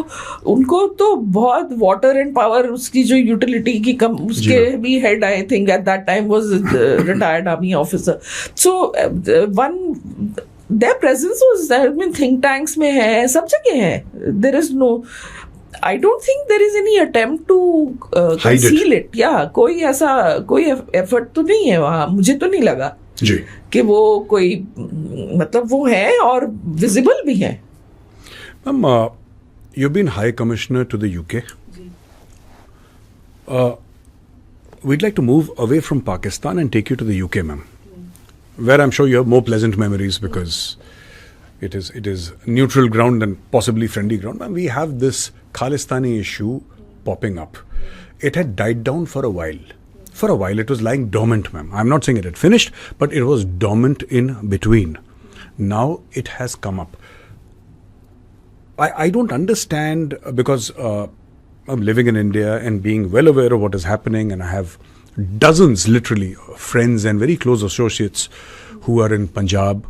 उनको तो बहुत वाटर एंड पावर, उसकी जो यूटिलिटी की उसके भी head, I think at that time was retired army officer. So their presence was there. I mean, think tanks में है, सब जगह है. There is no, I don't think there is any attempt to conceal it. Yeah, कोई effort तो नहीं है वहाँ. मुझे तो नहीं लगा कि वो कोई, मतलब वो है और visible भी है. Ma'am, you've been High Commissioner to the UK. We'd like to move away from Pakistan and take you to the UK, ma'am. Where I'm sure you have more pleasant memories, because it is neutral ground and possibly friendly ground. And we have this Khalistani issue popping up. It had died down for a while. For a while, it was lying dormant, ma'am. I'm not saying it had finished, but it was dormant in between. Now it has come up. I don't understand, because I'm living in India and being well aware of what is happening, and I have dozens, literally, friends and very close associates who are in Punjab.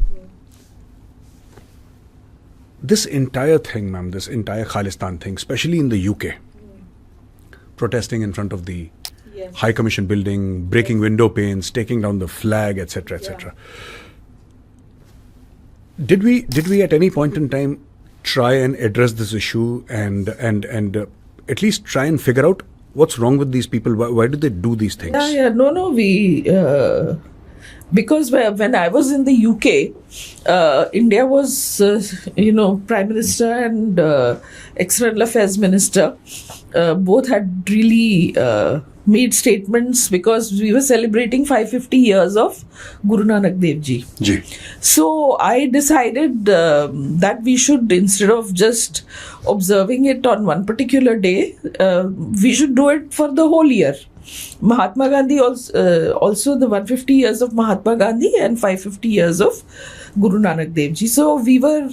This entire thing, ma'am, this entire Khalistan thing, especially in the UK, protesting in front of the High Commission building, breaking window panes, taking down the flag, etc., etc. Did we at any point in time try and address this issue and at least try and figure out what's wrong with these people? Why do they do these things? No. We because when I was in the UK, India was Prime Minister and External Affairs Minister both had really made statements because we were celebrating 550 years of Guru Nanak Dev Ji. So I decided that we should, instead of just observing it on one particular day, we should do it for the whole year. Mahatma Gandhi also the 150 years of Mahatma Gandhi and 550 years of Guru Nanak Dev Ji. So we were,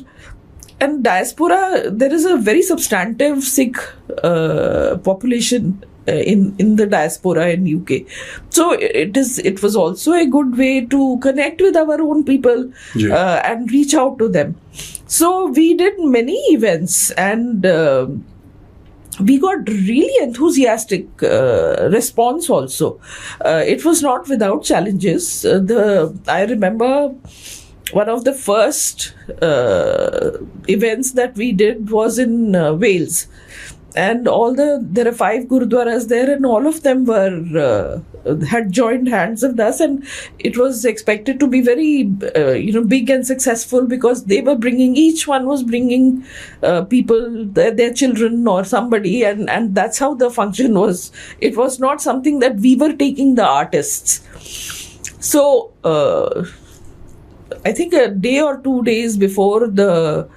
and diaspora, there is a very substantive Sikh population in the diaspora in UK. So it was also a good way to connect with our own people and reach out to them. So we did many events, and we got really enthusiastic response also. It was not without challenges. I remember one of the first events that we did was in Wales. And there are 5 gurudwaras there, and all of them had joined hands with us, and it was expected to be very, big and successful, because each one was bringing people, their children or somebody, and that's how the function was. It was not something that we were taking the artists. So I think a day or 2 days before the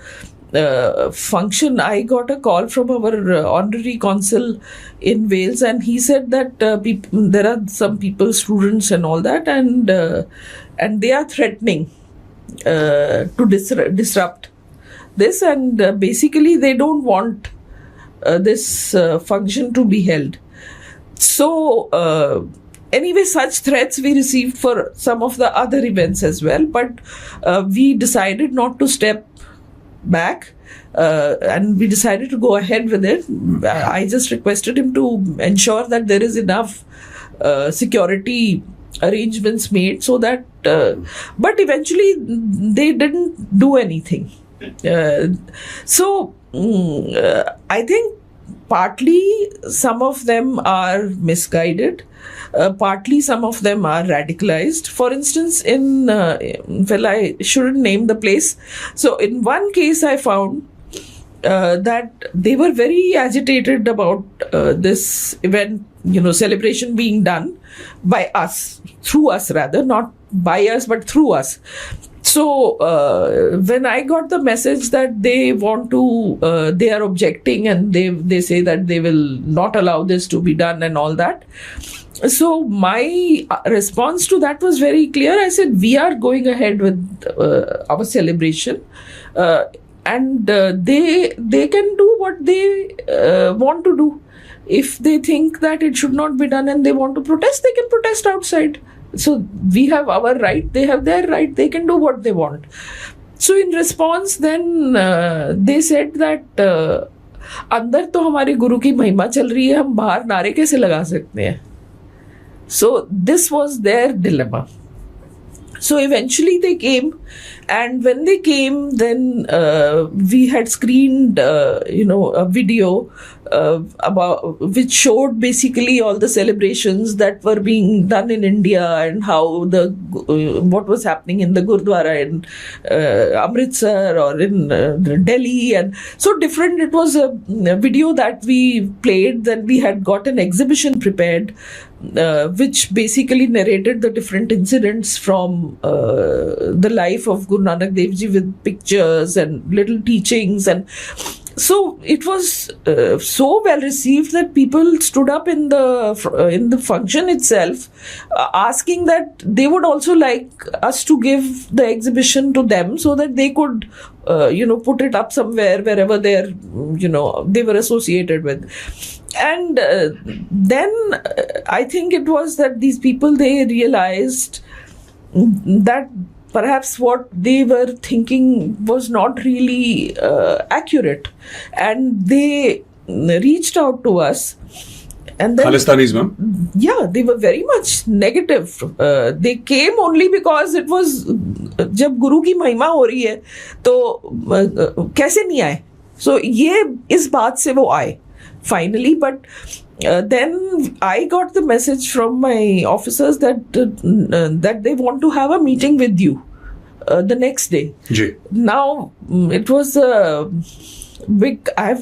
function, I got a call from our honorary consul in Wales, and he said that there are some people, students and all that, and they are threatening to disrupt this, and basically they don't want this function to be held. So anyway, such threats we received for some of the other events as well, but we decided not to step back, and we decided to go ahead with it. I just requested him to ensure that there is enough security arrangements made, so that but eventually they didn't do anything. So I think partly some of them are misguided, partly some of them are radicalized. For instance, I shouldn't name the place. So in one case I found that they were very agitated about this event, celebration being done by us, through us rather, not by us but through us. So when I got the message that they want to, they are objecting, and they say that they will not allow this to be done and all that. So my response to that was very clear. I said, we are going ahead with our celebration, and they can do what they want to do. If they think that it should not be done and they want to protest, they can protest outside. So we have our right, they have their right, they can do what they want. So in response then they said that अंदर तो हमारे गुरु की महिमा चल रही है, हम बाहर नारे कैसे लगा सकते हैं. So this was their dilemma. So eventually they came, and when they came, then we had screened, a video about which showed basically all the celebrations that were being done in India, and how what was happening in the Gurdwara in Amritsar or in Delhi, and so different. It was a video that we played. Then we had got an exhibition prepared, which basically narrated the different incidents from the life of Guru Nanak Dev Ji, with pictures and little teachings. And So it was so well received that people stood up in the function itself, asking that they would also like us to give the exhibition to them so that they could, put it up somewhere wherever they were associated with. And then I think it was that these people, they realized that perhaps what they were thinking was not really accurate, and they reached out to us. And then, Khalistanis, ma'am? Yeah, they were very much negative. They came only because it was, जब गुरु की महिमा हो रही है तो कैसे नहीं आए. So ये इस बात से वो आए finally. But then I got the message from my officers that they want to have a meeting with you the next day. Ji. Now it was a big. I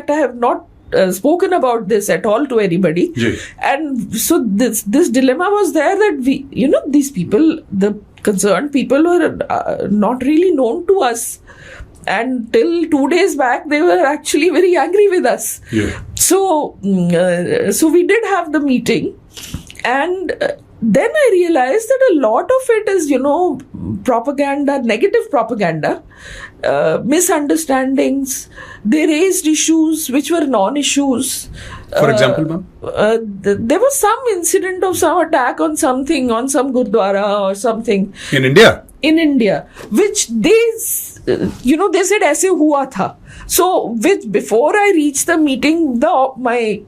have not spoken about this at all to anybody. Ji. And so this dilemma was there that we, these people, the concerned people, were not really known to us. And till 2 days back, they were actually very angry with us. Yeah. So we did have the meeting, and then I realized that a lot of it is, propaganda, negative propaganda, misunderstandings. They raised issues which were non-issues. For example, ma'am? There was some incident of some attack on something, on some gurdwara or something. In India? In India, which they said ऐसे हुआ था. So, before I reached the meeting, my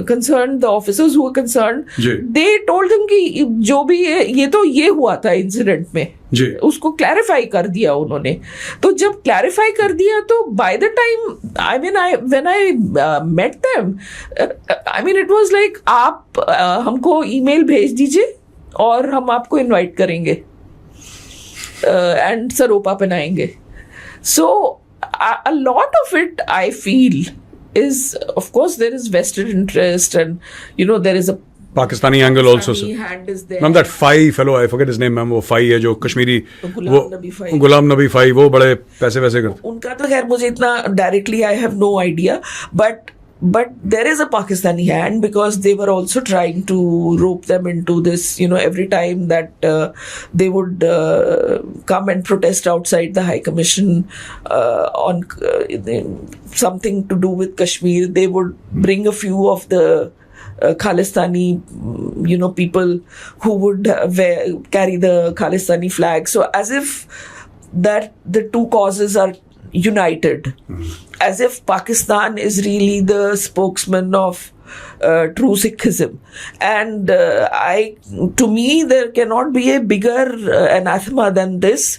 concerned, the officers who were concerned, they told them कि जो भी ये तो ये हुआ था इंसिडेंट में, उसको क्लैरिफाई कर दिया उन्होंने. तो जब क्लैरिफाई कर दिया तो by the time, when I met them, it was like आप हमको email भेज दीजिए और हम आपको इनवाइट करेंगे and siropa पहनाएंगे. So a lot of it, I feel, is, of course, there is vested interest, and there is a Pakistani angle also. Hand is there. Ma'am, that Fai fellow, I forget his name, ma'am, वो Fai है जो Kashmiri, Ghulam Nabi phi, वो बड़े पैसे वैसे करते. उनका तो खैर मुझे इतना directly I have no idea, but there is a Pakistani hand, because they were also trying to rope them into this, every time that they would come and protest outside the High Commission on something to do with Kashmir. They would bring a few of the Khalistani, people who would carry the Khalistani flag. So as if that the two causes are united, as if Pakistan is really the spokesman of true Sikhism. And to me, there cannot be a bigger anathema than this,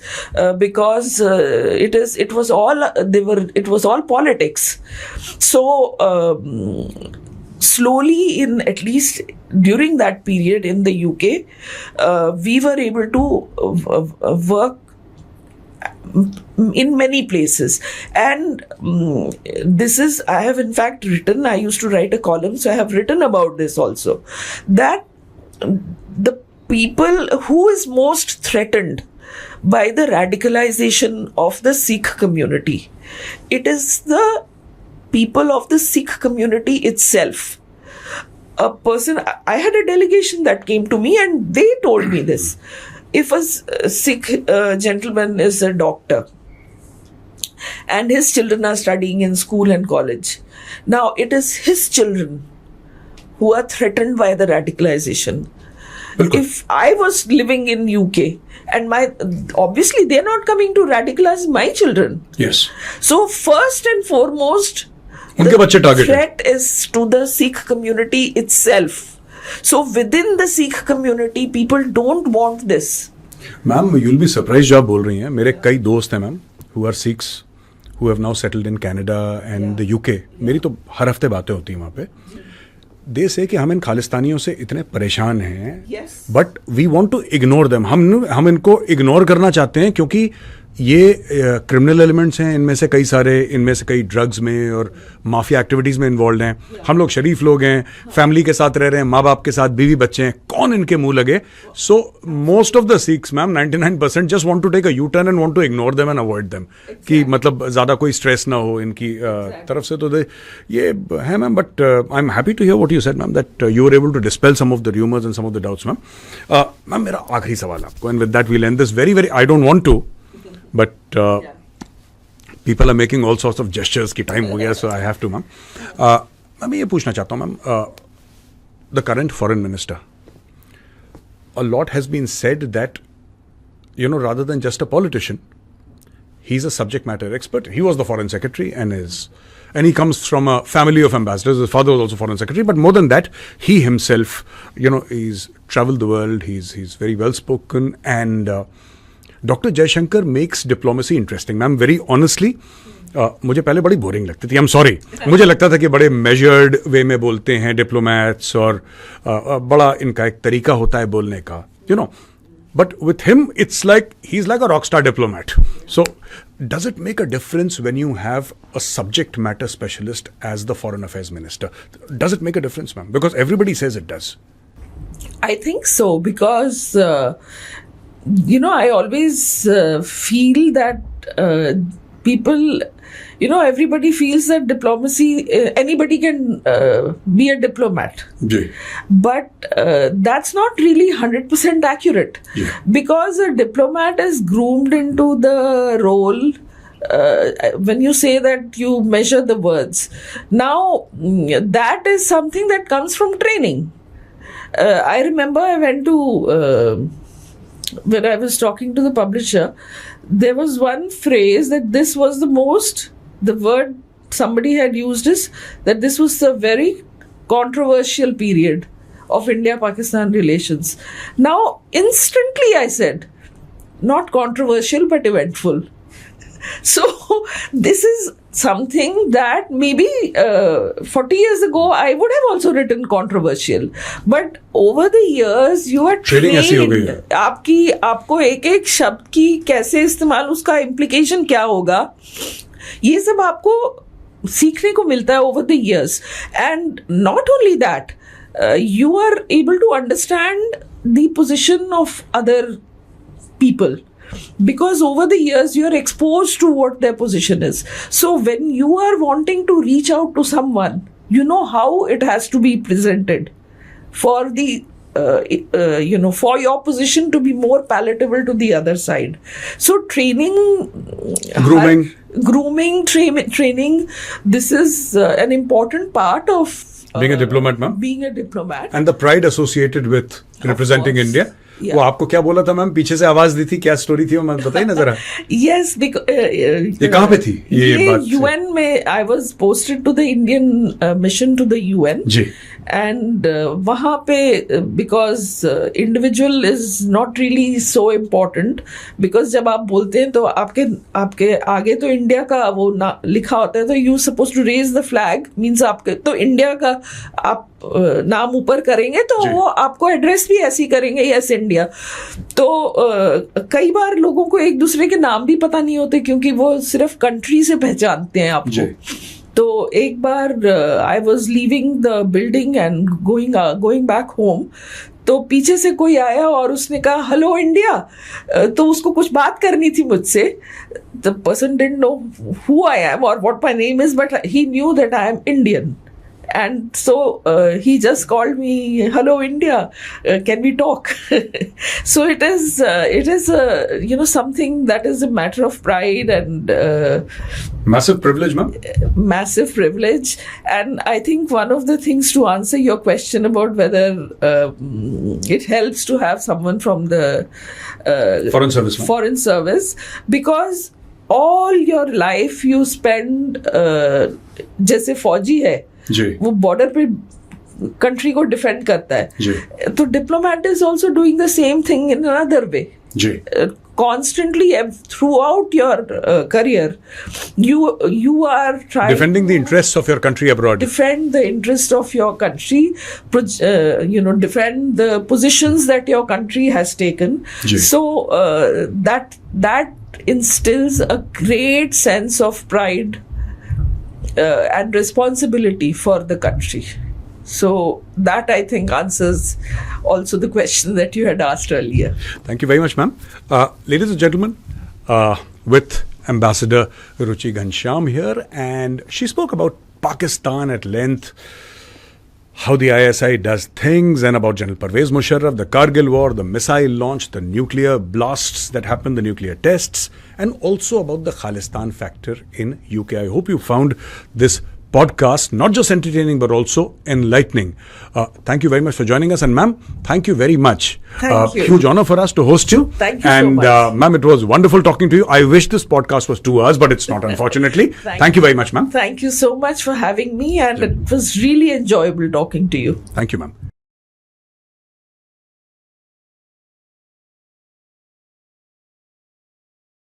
because it was all politics. So slowly, at least during that period in the UK, we were able to work in many places. And I have in fact written, I used to write a column, so I have written about this also, that the people who is most threatened by the radicalization of the Sikh community, it is the people of the Sikh community itself. I had a delegation that came to me and they told me this. If a Sikh gentleman is a doctor and his children are studying in school and college, now it is his children who are threatened by the radicalization. If I was living in UK and obviously they're not coming to radicalize my children. Yes. So first and foremost, the threat is to the Sikh community itself. So within the Sikh community, people don't want this. Ma'am, you'll be surprised जो आप बोल रही हैं. मेरे कई दोस्त हैं, ma'am, who are Sikhs, who have now settled in Canada and the UK. मेरी तो हर हफ्ते बातें होती हैं वहाँ पे. They say कि हम इन खालिस्तानियों से इतने परेशान हैं, but we want to ignore them. हम इनको इग्नोर करना चाहते हैं क्योंकि ये क्रिमिनल एलिमेंट्स हैं, इनमें से कई सारे, इनमें से कई ड्रग्स में और माफिया एक्टिविटीज़ में इन्वॉल्व हैं. हम लोग शरीफ लोग हैं, फैमिली के साथ रह रहे हैं, माँ बाप के साथ, बीवी बच्चे हैं, कौन इनके मुंह लगे? So most of the Sikhs ma'am 99% just want to take a U turn and want to ignore them and avoid them, कि मतलब ज़्यादा कोई स्ट्रेस ना हो इनकी तरफ से. तो ये है ma'am. But I am happy to hear what you said ma'am, that you are able to dispel some of the rumours and some of the doubts ma'am. Ma'am मेरा आखिरी सवाल आपको, and with that we'll end this. Very I don't want to, but people are making all sorts of gestures कि time हो गया, so I have to ma'am. मैं ये पूछना चाहता हूँ ma'am, the current foreign minister, a lot has been said that, you know, rather than just a politician, he's a subject matter expert. He was the foreign secretary and he comes from a family of ambassadors. His father was also foreign secretary, but more than that, he himself, you know, he's traveled the world, he's very well spoken, and Dr. Jaishankar makes diplomacy interesting. Ma'am very honestly मुझे पहले बड़ी boring लगती थी. I am sorry. मुझे लगता था कि बड़े मेजर्ड वे में बोलते हैं डिप्लोमैट्स, और बड़ा इनका एक तरीका होता है बोलने का, you know. But with him it's like he is like a rock star diplomat. So does it make a difference when you have a subject matter specialist as the foreign affairs minister? Does it make a difference, ma'am? Because everybody says it does. I think so, because you know, I always feel that people, you know, everybody feels that diplomacy, anybody can be a diplomat. Yeah. But that's not really 100% accurate. Yeah. Because a diplomat is groomed into the role. When you say that you measure the words, now that is something that comes from training. I remember I went to when I was talking to the publisher, there was one phrase that this was the word somebody had used is that this was a very controversial period of India-Pakistan relations. Now, instantly I said, not controversial but eventful. So, this is something that maybe 40 years ago I would have also written controversial, but over the years you are trained. आपको एक शब्द की कैसे इस्तेमाल, उसका implication क्या होगा, ये सब आपको सीखने को मिलता है over the years. And not only that, you are able to understand the position of other people. Because over the years you are exposed to what their position is. So when you are wanting to reach out to someone, you know how it has to be presented for the you know, for your position to be more palatable to the other side. So training, training. This is an important part of being a diplomat, ma'am. Being a diplomat and the pride associated with representing India. Yeah. वो आपको क्या बोला था ma'am? पीछे से आवाज दी थी, क्या स्टोरी थी वो मैं बताइए ना जरा. Yes, because ये कहाँ पे थी ये बात? UN में I was posted to the Indian mission to the UN. Ji. And वहाँ पे because individual is not really so important, because जब आप बोलते हैं तो आपके आगे तो इंडिया का वो लिखा होता है, तो you supposed to raise the flag, means आपके तो इंडिया का आप नाम ऊपर करेंगे तो वो आपको एड्रेस भी ऐसे ही करेंगे, यस इंडिया. तो कई बार लोगों को एक दूसरे के नाम भी पता नहीं होते, क्योंकि वो सिर्फ कंट्री से पहचानते हैं आपको. तो एक बार I was leaving the building and going back home, तो पीछे से कोई आया और उसने कहा हेलो इंडिया. तो उसको कुछ बात करनी थी मुझसे. The person didn't know who I am or what my name is, but he knew that I am Indian. And so he just called me, hello India, can we talk? So it is you know, something that is a matter of pride and massive privilege, ma'am. Massive privilege. And I think one of the things to answer your question about whether it helps to have someone from the foreign service, ma'am. Foreign service, because all your life you spend जैसे फौजी है वो border पे country को defend करता है, तो diplomat is also doing the same thing in another way. Constantly throughout your career, you are trying defending the interests of your country abroad. Defend the interest of your country, you know, defend the positions that your country has taken. So that instills a great sense of pride and responsibility for the country. So that, I think, answers also the question that you had asked earlier. Thank you very much, ma'am. Ladies and gentlemen, with Ambassador Ruchi Ghanashyam here, and she spoke about Pakistan at length, how the ISI does things, and about General Pervez Musharraf, the Kargil war, the missile launch, the nuclear blasts that happened, the nuclear tests, and also about the Khalistan factor in UK. I hope you found this podcast not just entertaining but also enlightening. Thank you very much for joining us, and ma'am, thank you very much. Thank you. Huge honor for us to host you. Thank you and, so much. Ma'am, it was wonderful talking to you. I wish this podcast was 2 hours, but it's not, unfortunately. Thank you very much, ma'am. Thank you so much for having me, and it was really enjoyable talking to you. Thank you, ma'am.